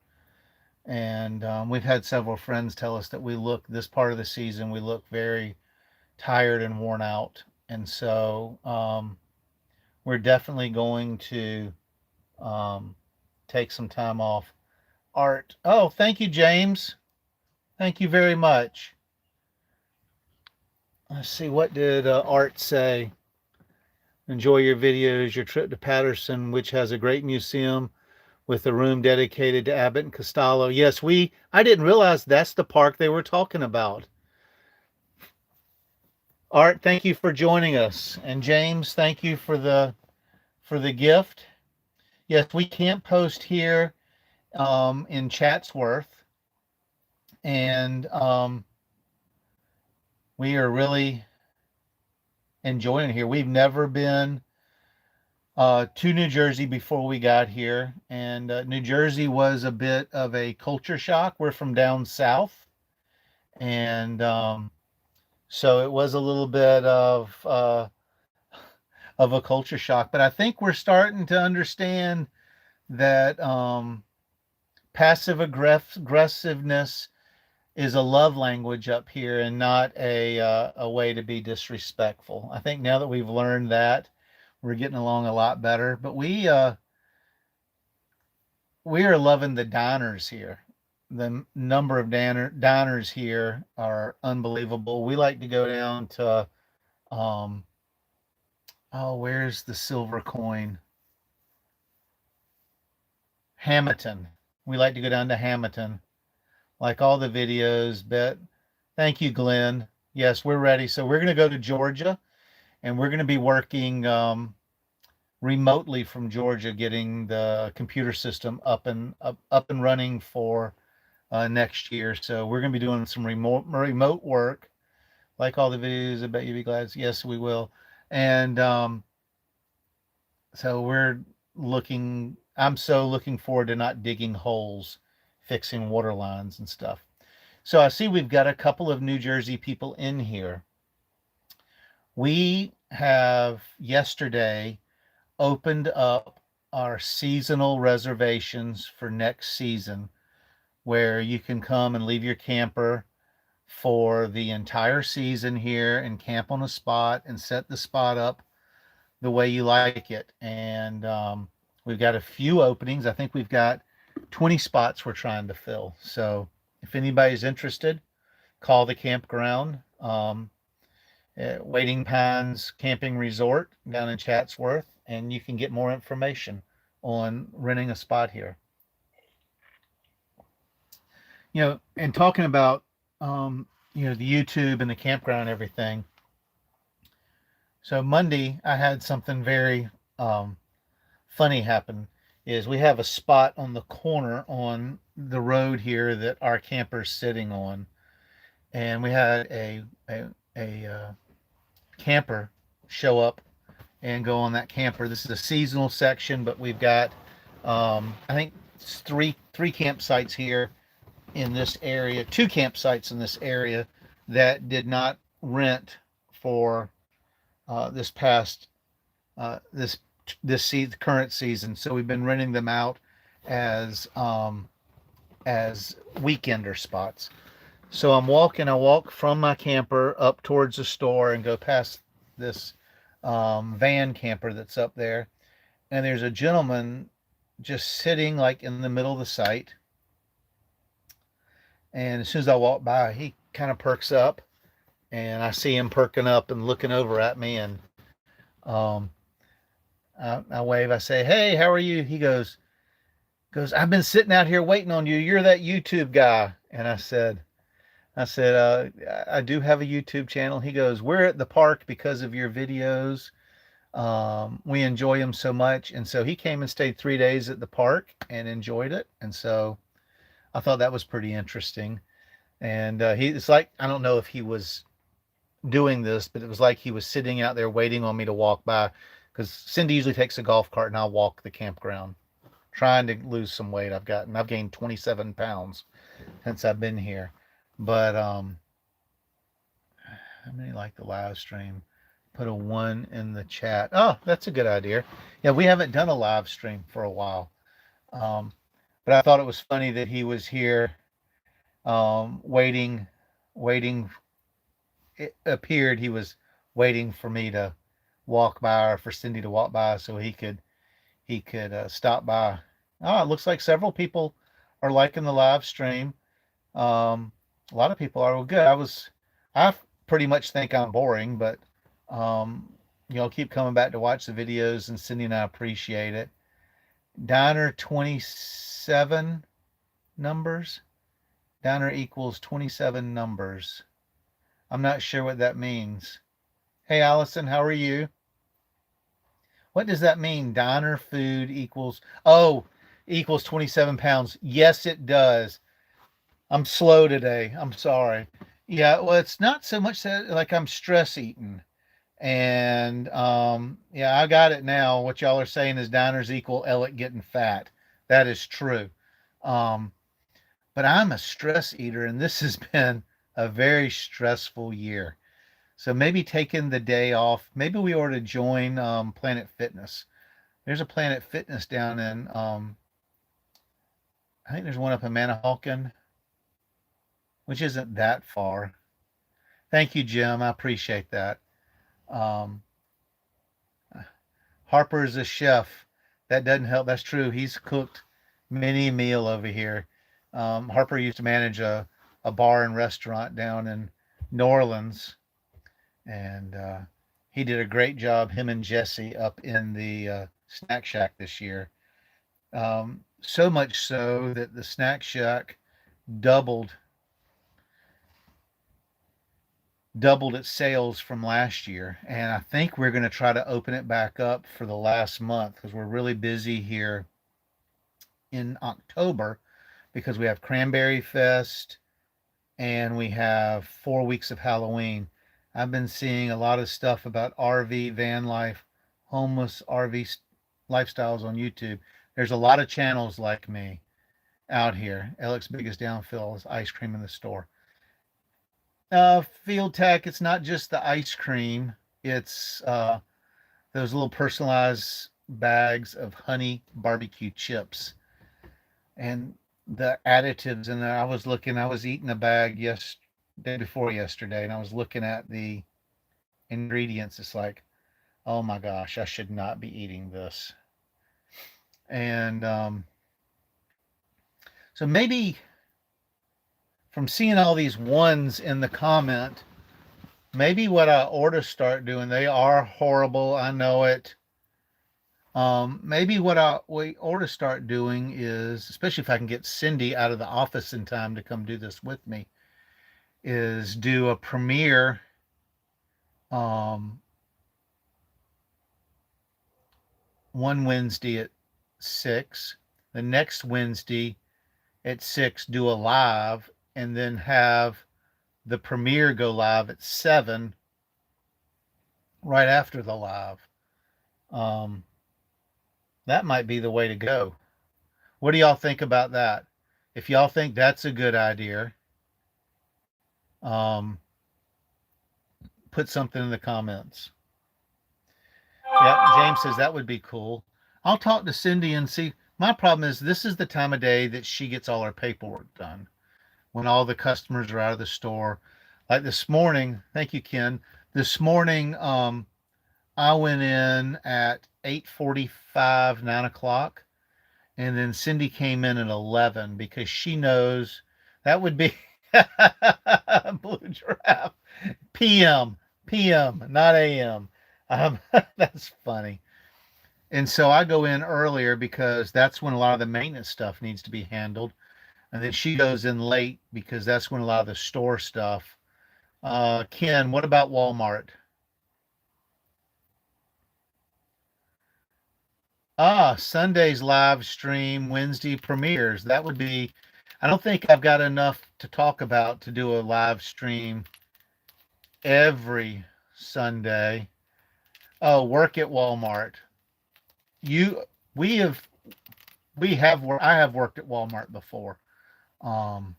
And we've had several friends tell us that we look this part of the season, we look very tired and worn out. And so we're definitely going to um, take some time off. Art. Oh, thank you, James. Thank you very much. Let's see, what did Art say? Enjoy your videos, your trip to Patterson, which has a great museum with a room dedicated to Abbott and Costello. Yes, I didn't realize that's the park they were talking about. Art, thank you for joining us. And James, thank you for the gift. Yes, we camp post here in Chatsworth, and we are really enjoying it here. We've never been to New Jersey before we got here, and New Jersey was a bit of a culture shock. We're from down south, and so it was a little bit of a culture shock. But I think we're starting to understand that passive aggressiveness is a love language up here and not a way to be disrespectful. I think now that we've learned that, we're getting along a lot better. But we are loving the diners here. The number of diners here are unbelievable. We like to go down to um, oh, where's the silver coin? Hamilton. We like to go down to Hamilton, like all the videos. But thank you, Glenn. Yes, we're ready. So we're going to go to Georgia, and we're going to be working remotely from Georgia, getting the computer system up and running for next year. So we're going to be doing some remote work, like all the videos. I bet you'd be glad. Yes, we will. And so I'm so looking forward to not digging holes, fixing water lines and stuff. So I see we've got a couple of New Jersey people in here. We have yesterday opened up our seasonal reservations for next season, where you can come and leave your camper for the entire season here and camp on a spot and set the spot up the way you like it. And we've got a few openings. I think we've got 20 spots we're trying to fill. So if anybody's interested, call the campground, at Waiting Pines Camping Resort down in Chatsworth, and you can get more information on renting a spot here. And talking about the YouTube and the campground and everything. So Monday, I had something very funny happen. Is we have a spot on the corner on the road here that our camper's sitting on, and we had a camper show up and go on that camper. This is a seasonal section, but we've got I think it's three campsites here in this area, two campsites in this area that did not rent for this past this current season. So we've been renting them out as weekender spots. So I'm walking. I walk from my camper up towards the store and go past this van camper that's up there. And there's a gentleman just sitting like in the middle of the site. And as soon as I walk by, he kind of perks up, and I see him perking up and looking over at me. And um, I wave. I say, "Hey, how are you?" He goes, "I've been sitting out here waiting on you. You're that YouTube guy." And I said, I do have a YouTube channel. He goes, "We're at the park because of your videos. We enjoy them so much." And so he came and stayed 3 days at the park and enjoyed it. And so I thought that was pretty interesting. And it's like, I don't know if he was doing this, but it was like he was sitting out there waiting on me to walk by, because Cindy usually takes a golf cart and I'll walk the campground, trying to lose some weight. I've gained 27 pounds since I've been here. But how many like the live stream? Put a one in the chat. Oh, that's a good idea. Yeah, we haven't done a live stream for a while. Um, but I thought it was funny that he was here waiting. It appeared he was waiting for me to walk by, or for Cindy to walk by, so he could stop by. Oh, it looks like several people are liking the live stream. A lot of people are. Well, good. I pretty much think I'm boring, but keep coming back to watch the videos, and Cindy and I appreciate it. Diner 27 numbers. Diner equals 27 numbers. I'm not sure what that means. Hey, Allison, how are you? What does that mean? Diner food equals 27 pounds. Yes, it does. I'm slow today. I'm sorry. Yeah, well, it's not so much that like I'm stress eating. And yeah, I got it now. What y'all are saying is diners equal Elliot getting fat. That is true. Um, but I'm a stress eater, and this has been a very stressful year. So maybe taking the day off. Maybe we ought to join Planet Fitness. There's a Planet Fitness down in I think there's one up in Manahawkin, which isn't that far. Thank you, Jim. I appreciate that. Um, Harper is a chef. That doesn't help. That's true. He's cooked many a meal over here. Harper used to manage a bar and restaurant down in New Orleans, and he did a great job, him and Jesse, up in the snack shack this year. So much so that the snack shack doubled doubled its sales from last year. And I think we're going to try to open it back up for the last month, because we're really busy here in October, because we have Cranberry Fest and we have 4 weeks of Halloween. I've been seeing a lot of stuff about RV, van life, homeless RV lifestyles on YouTube. There's a lot of channels like me out here. Alex's biggest downfall is ice cream in the store. Field Tech, it's not just the ice cream. It's those little personalized bags of honey barbecue chips and the additives in there. I was eating a bag day before yesterday, and I was looking at the ingredients. It's like, oh my gosh, I should not be eating this. And so maybe from seeing all these ones in the comment, maybe what I ought to start doing, they are horrible, I know it. Maybe we ought to start doing is, especially if I can get Cindy out of the office in time to come do this with me, is do a premiere one Wednesday at 6, the next Wednesday at 6 do a live, and then have the premiere go live at 7 right after the live. That might be the way to go. What do y'all think about that? If y'all think that's a good idea, put something in the comments. Yep, James says that would be cool. I'll talk to Cindy and see. My problem is this is the time of day that she gets all her paperwork done when all the customers are out of the store. Like this morning, thank you, Ken. This morning, I went in at 8:45, 9 o'clock, and then Cindy came in at 11 because she knows that would be Blue Giraffe. PM, PM, not AM. That's funny. And so I go in earlier because that's when a lot of the maintenance stuff needs to be handled. And then she goes in late because that's when a lot of the store stuff. Ken, what about Walmart? Sunday's live stream, Wednesday premieres. That would be, I don't think I've got enough to talk about to do a live stream every Sunday. Oh, work at Walmart. You, we have, I have worked at Walmart before. Um,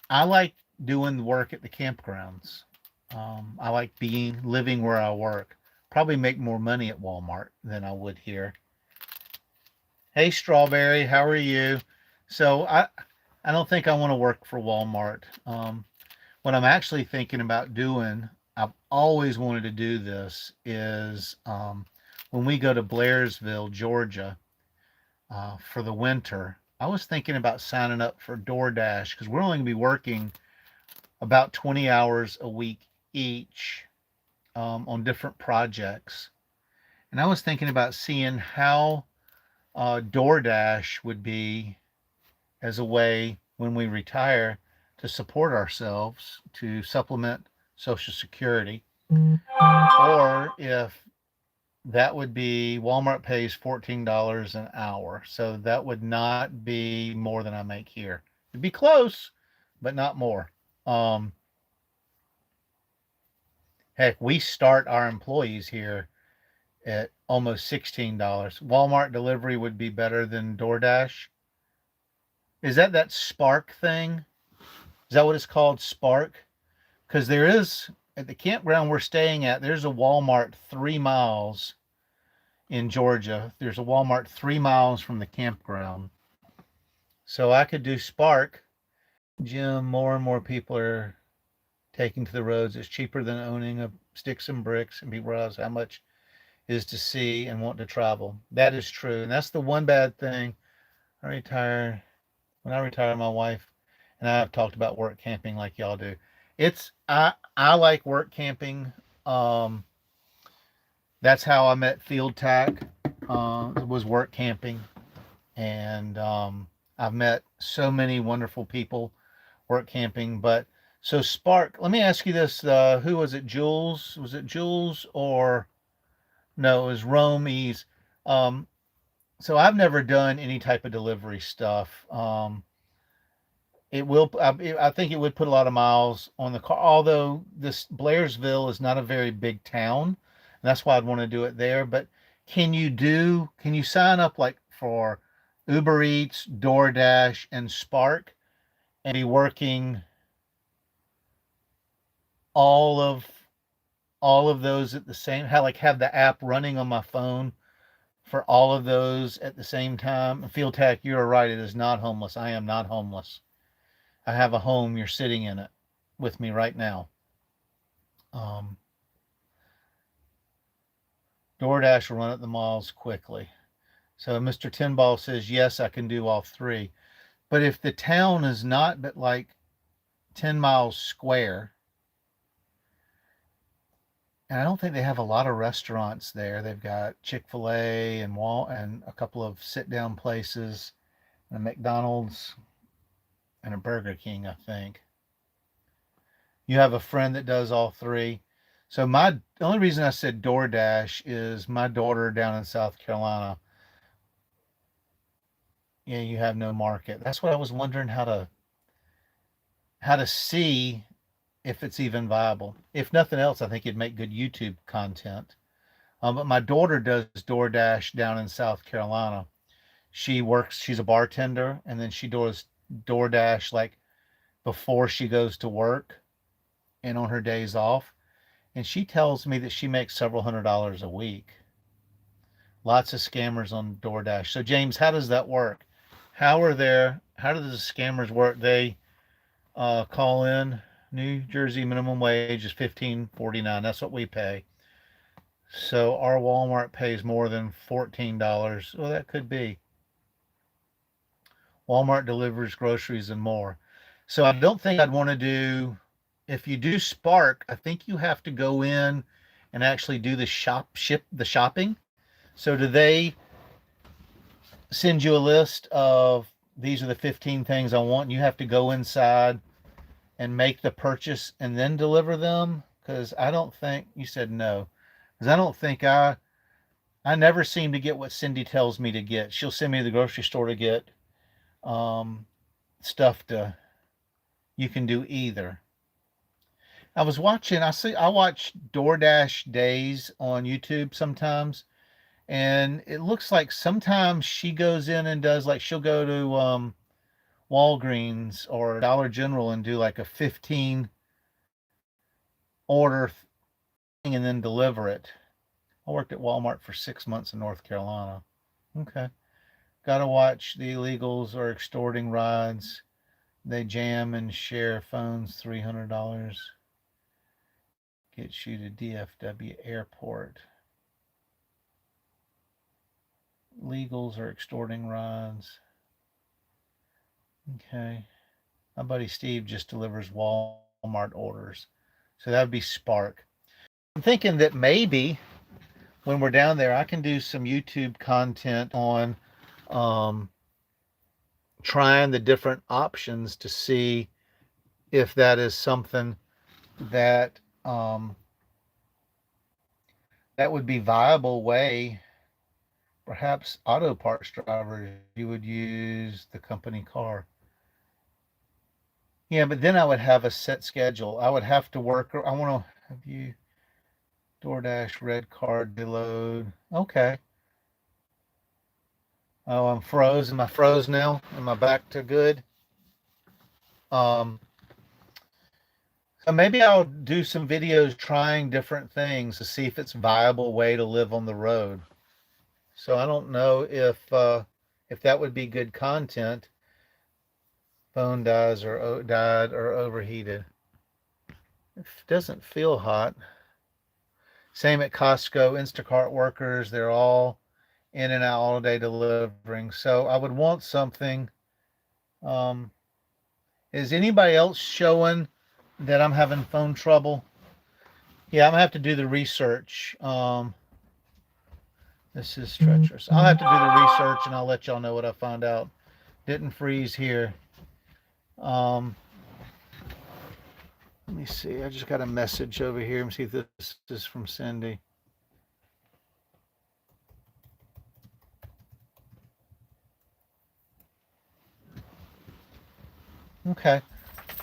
I like doing the work at the campgrounds. I like living where I work. Probably make more money at Walmart than I would here. Hey, Strawberry, how are you? So I don't think I want to work for Walmart. What I'm actually thinking about doing, I've always wanted to do this, is when we go to Blairsville, Georgia, for the winter, I was thinking about signing up for DoorDash because we're only going to be working about 20 hours a week each on different projects. And I was thinking about seeing how DoorDash would be as a way when we retire to support ourselves to supplement Social Security, or if that would be Walmart pays $14 an hour. So that would not be more than I make here. It'd be close, but not more. Heck, we start our employees here at almost $16. Walmart delivery would be better than DoorDash. Is that Spark thing? Is that what it's called, Spark? Because there is, at the campground we're staying at, there's a Walmart 3 miles in Georgia. There's a Walmart 3 miles from the campground. So I could do Spark. Jim, more and more people are taking to the roads. It's cheaper than owning a sticks and bricks, and people realize how much is to see and want to travel. That is true. And that's the one bad thing. When I retire, my wife and I have talked about work camping like y'all do. I like work camping. Um, that's how I met Field Tack. Was work camping, and I've met so many wonderful people work camping. But so Spark, let me ask you this: who was it? Jules? Was it Jules or no? It was Rome Ease. Um, so I've never done any type of delivery stuff. It will. I think it would put a lot of miles on the car. Although this Blairsville is not a very big town, and that's why I'd want to do it there. But Can you sign up like for Uber Eats, DoorDash, and Spark, and be working all of all of those at the same? How like have the app running on my phone for all of those at the same time? Field Tech, you're right. It is not homeless. I am not homeless. I have a home. You're sitting in it with me right now. Um, DoorDash will run at the malls quickly. So Mr. Tinball says, yes, I can do all three. But if the town is not but like 10 miles square, and I don't think they have a lot of restaurants there. They've got Chick-fil-A and a couple of sit-down places, and a McDonald's and a Burger King, I think. You have a friend that does all three. So the only reason I said DoorDash is my daughter down in South Carolina. Yeah, you have no market. That's what I was wondering how to see if it's even viable. If nothing else, I think it'd make good YouTube content. But my daughter does DoorDash down in South Carolina. She's a bartender, and then she does DoorDash like before she goes to work. and on her days off. And she tells me that she makes several $100s a week. Lots of scammers on DoorDash. So James, how does that work? How do the scammers work? They call in. New Jersey minimum wage is 15.49. That's what we pay. So our Walmart pays more than $14. Well, that could be. Walmart delivers groceries and more. So I don't think I'd want to do, if you do Spark, I think you have to go in and actually do the ship the shopping. So do they send you a list of these are the 15 things I want and you have to go inside and make the purchase and then deliver them? Because I don't think you said no. Because I don't think I never seem to get what Cindy tells me to get. She'll send me to the grocery store to get um, stuff to you can do either. I was watching. I watch DoorDash Days on YouTube sometimes, and it looks like sometimes she goes in and does like she'll go to Walgreens or Dollar General and do like a 15 order thing and then deliver it. I worked at Walmart for 6 months in North Carolina. Okay. Gotta watch the illegals are extorting rides. They jam and share phones. $300 gets you to DFW Airport. Legals are extorting rides. Okay. My buddy Steve just delivers Walmart orders. So that would be Spark. I'm thinking that maybe when we're down there, I can do some YouTube content on um, trying the different options to see if that is something that that would be viable way. Perhaps auto parts drivers, you would use the company car. Yeah, but then I would have a set schedule. I would have to work. I want to have you DoorDash red card deload. Okay. Oh, I'm froze. Am I froze now? Am I back to good? Um, so maybe I'll do some videos trying different things to see if it's a viable way to live on the road. So I don't know if that would be good content. Phone died or overheated. It doesn't feel hot. Same at Costco. Instacart workers, they're all in and out all day delivering. So I would want something. Um, is anybody else showing that I'm having phone trouble? Yeah, I'm gonna have to do the research. This is treacherous. I'll have to do the research and I'll let y'all know what I find out. Didn't freeze here. Um, let me see. I just got a message over here. Let me see if this is from Cindy. Okay.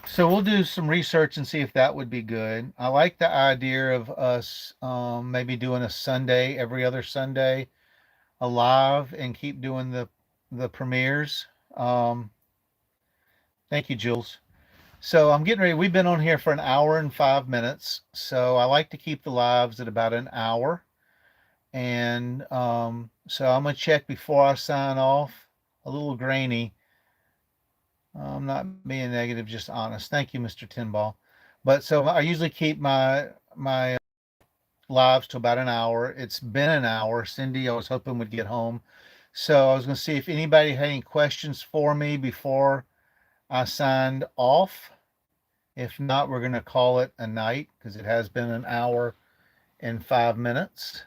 So we'll do some research and see if that would be good. I like the idea of us maybe doing a Sunday, every other Sunday, alive and keep doing the premieres. Thank you, Jules. So I'm getting ready. We've been on here for an hour and 5 minutes. So I like to keep the lives at about an hour. And so I'm going to check before I sign off. A little grainy. I'm not being negative, just honest. Thank you, Mr. Tinball. But so I usually keep my lives to about an hour. It's been an hour. Cindy, I was hoping would get home. So I was going to see if anybody had any questions for me before I signed off. If not, we're going to call it a night because it has been an hour and 5 minutes.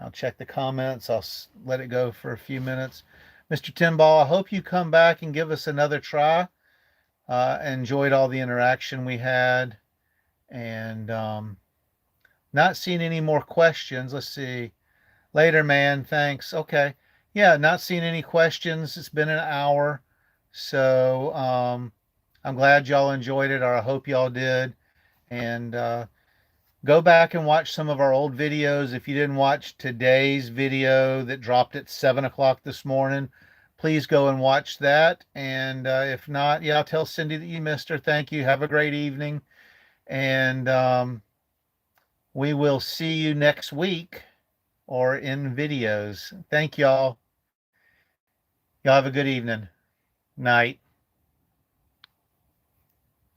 I'll check the comments. I'll let it go for a few minutes. Mr. Tinball, I hope you come back and give us another try. Enjoyed all the interaction we had. And not seeing any more questions. Let's see. Later, man. Thanks. Okay. Yeah, not seeing any questions. It's been an hour. So I'm glad y'all enjoyed it, or I hope y'all did. And go back and watch some of our old videos. If you didn't watch today's video that dropped at 7 o'clock this morning, please go and watch that. And if not, yeah, tell Cindy that you missed her. Thank you. Have a great evening. And we will see you next week or in videos. Thank y'all. Y'all have a good evening. Night.